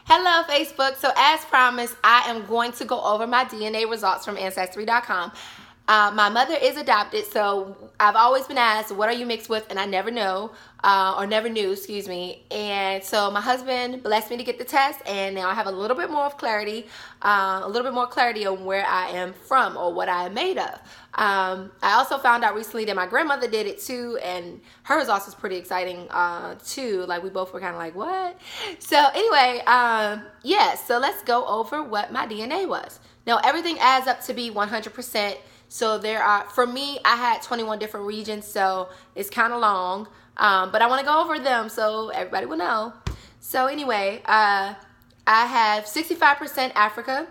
Hello, Facebook. So as promised, I am going to go over my DNA results from Ancestry.com. My mother is adopted, so I've always been asked, what are you mixed with? And I never know, or never knew, excuse me. And so my husband blessed me to get the test, and now I have a little bit more of clarity, on where I am from or what I am made of. I also found out recently that my grandmother did it too, and her results was pretty exciting too. Like, we both were kind of like, what? So anyway, yeah, so let's go over what my DNA was. Now, everything adds up to be 100%. So there are, for me, I had 21 different regions, so it's kind of long, but I want to go over them so everybody will know. So anyway, I have 65% Africa,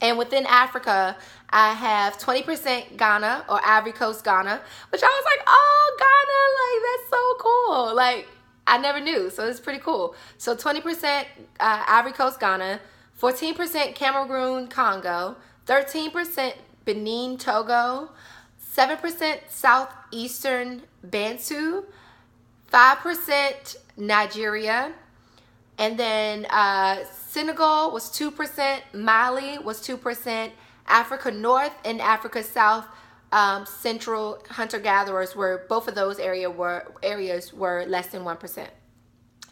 and within Africa, I have 20% Ghana, or Ivory Coast Ghana, which I was like, oh, Ghana, like, that's so cool. Like, I never knew, so it's pretty cool. So 20% Ivory Coast Ghana, 14% Cameroon Congo, 13% Benin, Togo, 7% Southeastern Bantu, 5% Nigeria, and then Senegal was 2%, Mali was 2%, Africa North and Africa South Central hunter-gatherers were, both of those areas were less than 1%.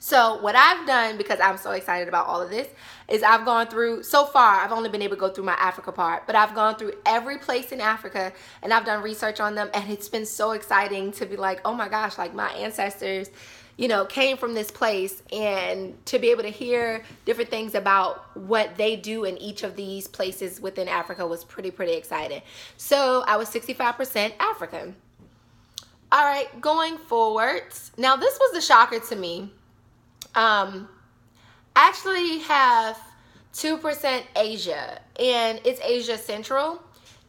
So what I've done, because I'm so excited about all of this, is I've gone through, so far, I've only been able to go through my Africa part, but I've gone through every place in Africa, and I've done research on them, and it's been so exciting to be like, oh my gosh, like, my ancestors, you know, came from this place, and to be able to hear different things about what they do in each of these places within Africa was pretty exciting. So I was 65% African. All right, going forward. Now, this was the shocker to me. Actually have 2% Asia, and it's Asia Central,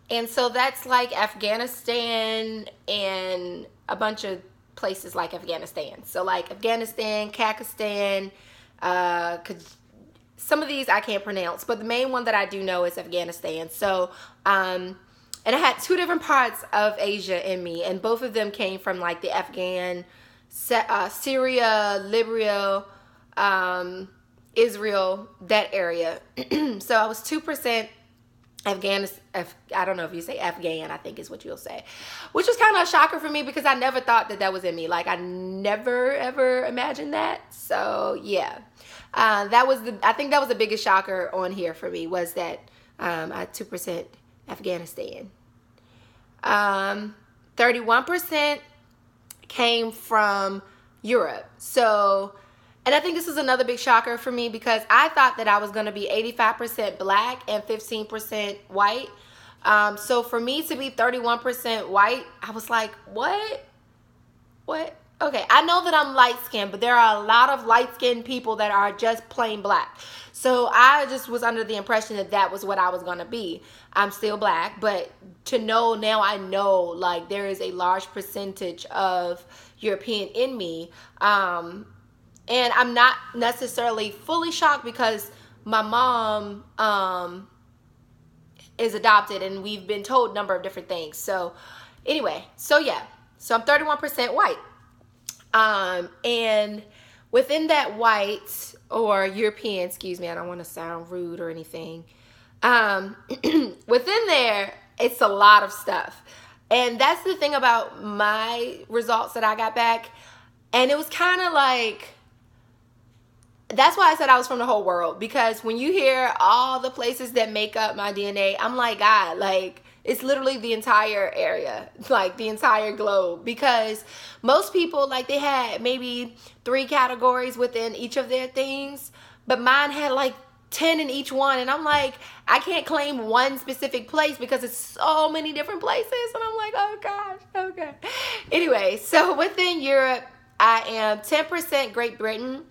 and so that's like Afghanistan and a bunch of places like Afghanistan. So like Afghanistan, Pakistan, some of these I can't pronounce, but the main one that I do know is Afghanistan. So and I had two different parts of Asia in me, and both of them came from like the Afghan, Syria, Libya, Israel, that area. So I was 2% Afghanistan. I don't know if you say Afghan, I think is what you'll say, which was kind of a shocker for me because I never thought that that was in me. Like, I never ever imagined that. So yeah, I think that was the biggest shocker on here for me, was that I had 2% Afghanistan. 31% came from Europe. So, and I think this is another big shocker for me because I thought that I was going to be 85% black and 15% white. So for me to be 31% white, I was like, what? Okay, I know that I'm light-skinned, but there are a lot of light-skinned people that are just plain black. So I just was under the impression that that was what I was going to be. I'm still black, but to know now, I know, like, there is a large percentage of European in me. And I'm not necessarily fully shocked because my mom is adopted, and we've been told a number of different things. So anyway, so yeah, so I'm 31% white. And within that white, or European, excuse me, I don't want to sound rude or anything. Within there, it's a lot of stuff. And that's the thing about my results that I got back. And it was kind of like, that's why I said I was from the whole world, because when you hear all the places that make up my DNA, I'm like, God, like, it's literally the entire area, like the entire globe, because most people, like, they had maybe 3 categories within each of their things, but mine had like 10 in each one. And I'm like, I can't claim one specific place because it's so many different places. And I'm like, oh gosh, okay. Anyway, so within Europe, I am 10% Great Britain,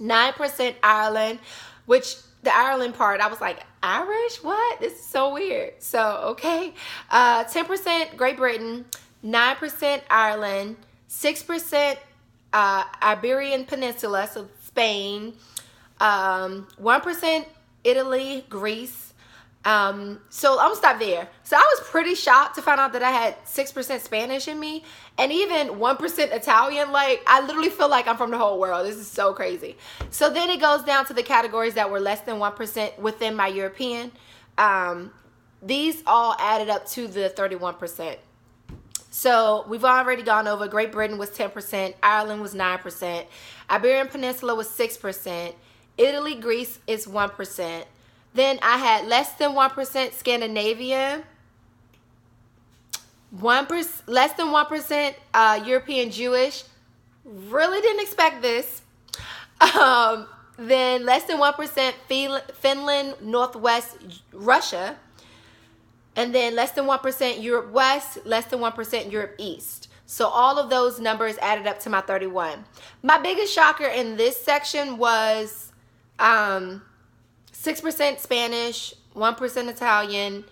9% Ireland, which the Ireland part, I was like, Irish? What? This is so weird. So, okay. 10% Great Britain, 9% Ireland, 6% Iberian Peninsula, so Spain, 1% Italy, Greece, So I'm gonna stop there. So I was pretty shocked to find out that I had 6% Spanish in me and even 1% Italian. Like, I literally feel like I'm from the whole world. This is so crazy. So then it goes down to the categories that were less than 1% within my European. These all added up to the 31%. So we've already gone over. Great Britain was 10%. Ireland was 9%. Iberian Peninsula was 6%. Italy, Greece is 1%. Then I had less than 1% Scandinavian, less than 1% European Jewish. Really didn't expect this. Then less than 1% Finland, Northwest Russia. And then less than 1% Europe West, less than 1% Europe East. So all of those numbers added up to my 31. My biggest shocker in this section was 6% Spanish, 1% Italian.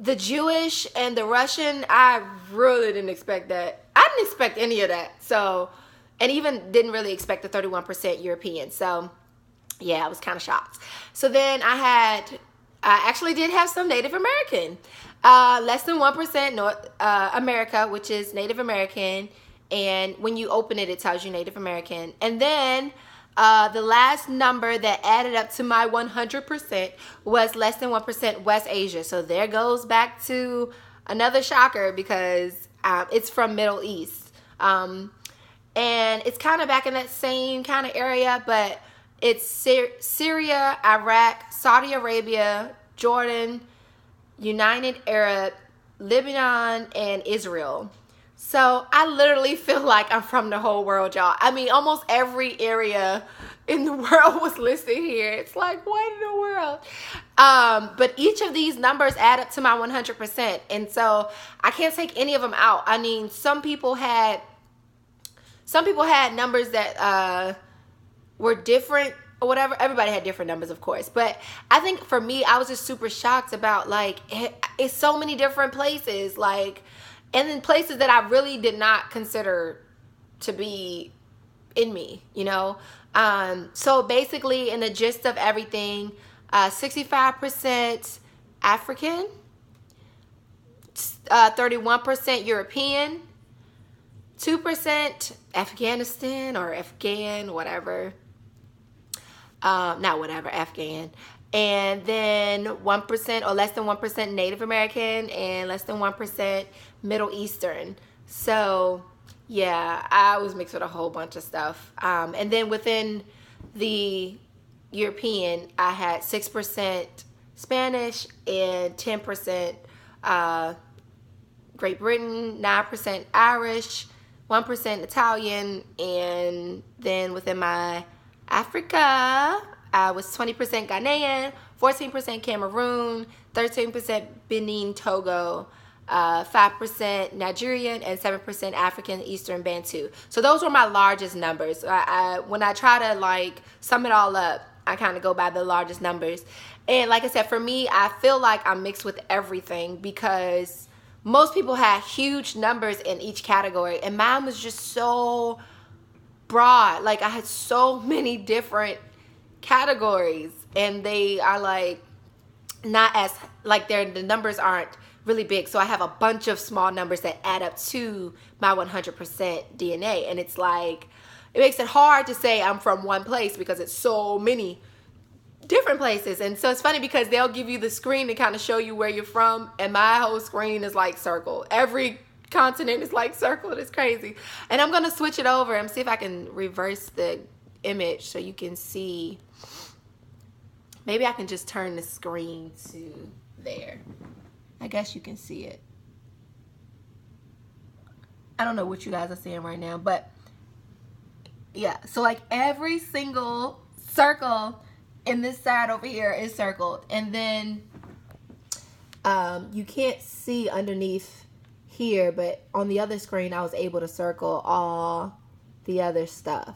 The Jewish and the Russian, I really didn't expect that. I didn't expect any of that. So, and even didn't really expect the 31% European. So, yeah, I was kind of shocked. So then I actually did have some Native American. Less than 1% North America, which is Native American. And when you open it, it tells you Native American. And then the last number that added up to my 100% was less than 1% West Asia. So there goes back to another shocker because it's from Middle East. And it's kind of back in that same kind of area, but it's Syria, Iraq, Saudi Arabia, Jordan, United Arab, Lebanon, and Israel. So I literally feel like I'm from the whole world, y'all. I mean, almost every area in the world was listed here. It's like, what in the world? But each of these numbers add up to my 100%. And so I can't take any of them out. I mean, some people had numbers that were different or whatever. Everybody had different numbers, of course. But I think for me, I was just super shocked about, like, it's so many different places, like, and then places that I really did not consider to be in me, you know. So basically, in the gist of everything, 65% African, 31% European, 2% Afghanistan or Afghan, whatever. Not whatever, Afghan. And then 1% or less than 1% Native American and less than 1% Middle Eastern. So, yeah, I was mixed with a whole bunch of stuff. And then within the European, I had 6% Spanish and 10% Great Britain, 9% Irish, 1% Italian, and then within my Africa, I was 20% Ghanaian, 14% Cameroon, 13% Benin, Togo, 5% Nigerian, and 7% African Eastern Bantu. So those were my largest numbers. When I try to, like, sum it all up, I kind of go by the largest numbers. And like I said, for me, I feel like I'm mixed with everything because most people had huge numbers in each category, and mine was just so broad. Like, I had so many different categories, and they are like not as, like, the numbers aren't really big. So I have a bunch of small numbers that add up to my 100% DNA, and it's like, it makes it hard to say I'm from one place because it's so many different places. And so it's funny because they'll give you the screen to kind of show you where you're from, and my whole screen is like circled. Every continent is like circled. It's crazy. And I'm going to switch it over and see if I can reverse the image so you can see. Maybe I can just turn the screen to there. I guess you can see it. I don't know what you guys are seeing right now, but yeah. So like every single circle in this side over here is circled, and then you can't see underneath here, but on the other screen I was able to circle all the other stuff.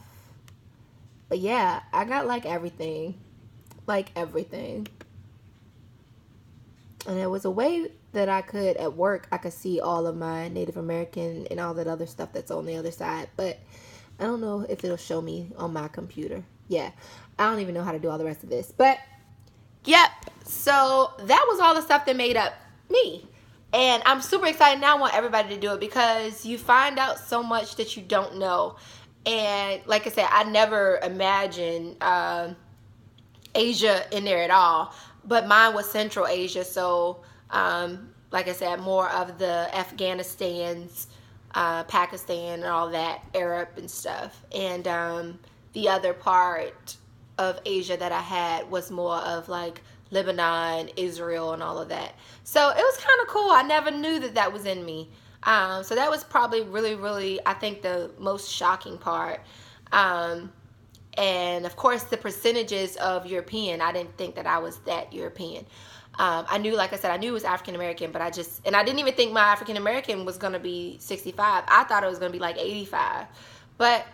But yeah, I got like everything. And there was a way that I could, at work, I could see all of my Native American and all that other stuff that's on the other side, but I don't know if it'll show me on my computer. Yeah, I don't even know how to do all the rest of this, but Yep. So that was all the stuff that made up me. And I'm super excited now. I want everybody to do it because you find out so much that you don't know. And like I said, I never imagined Asia in there at all. But mine was Central Asia. So like I said, more of the Afghanistan's, Pakistan and all that, Arab and stuff. And the other part of Asia that I had was more of like Lebanon, Israel, and all of that. So it was kind of cool. I never knew that that was in me. So that was probably really, I think, the most shocking part. And of course, the percentages of European, I didn't think that I was that European. I knew, like I said, I knew it was African American, but I didn't even think my African American was going to be 65. I thought it was going to be like 85. But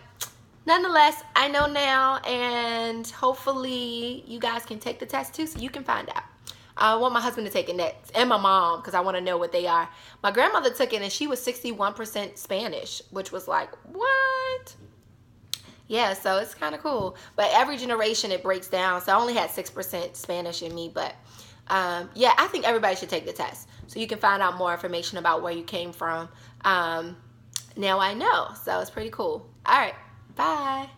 nonetheless, I know now, and hopefully you guys can take the test too so you can find out. I want my husband to take it next, and my mom, because I want to know what they are. My grandmother took it, and she was 61% Spanish, which was like, what? Yeah, so it's kind of cool. But every generation it breaks down. So I only had 6% Spanish in me. But yeah, I think everybody should take the test so you can find out more information about where you came from. Now I know. So it's pretty cool. All right. Bye.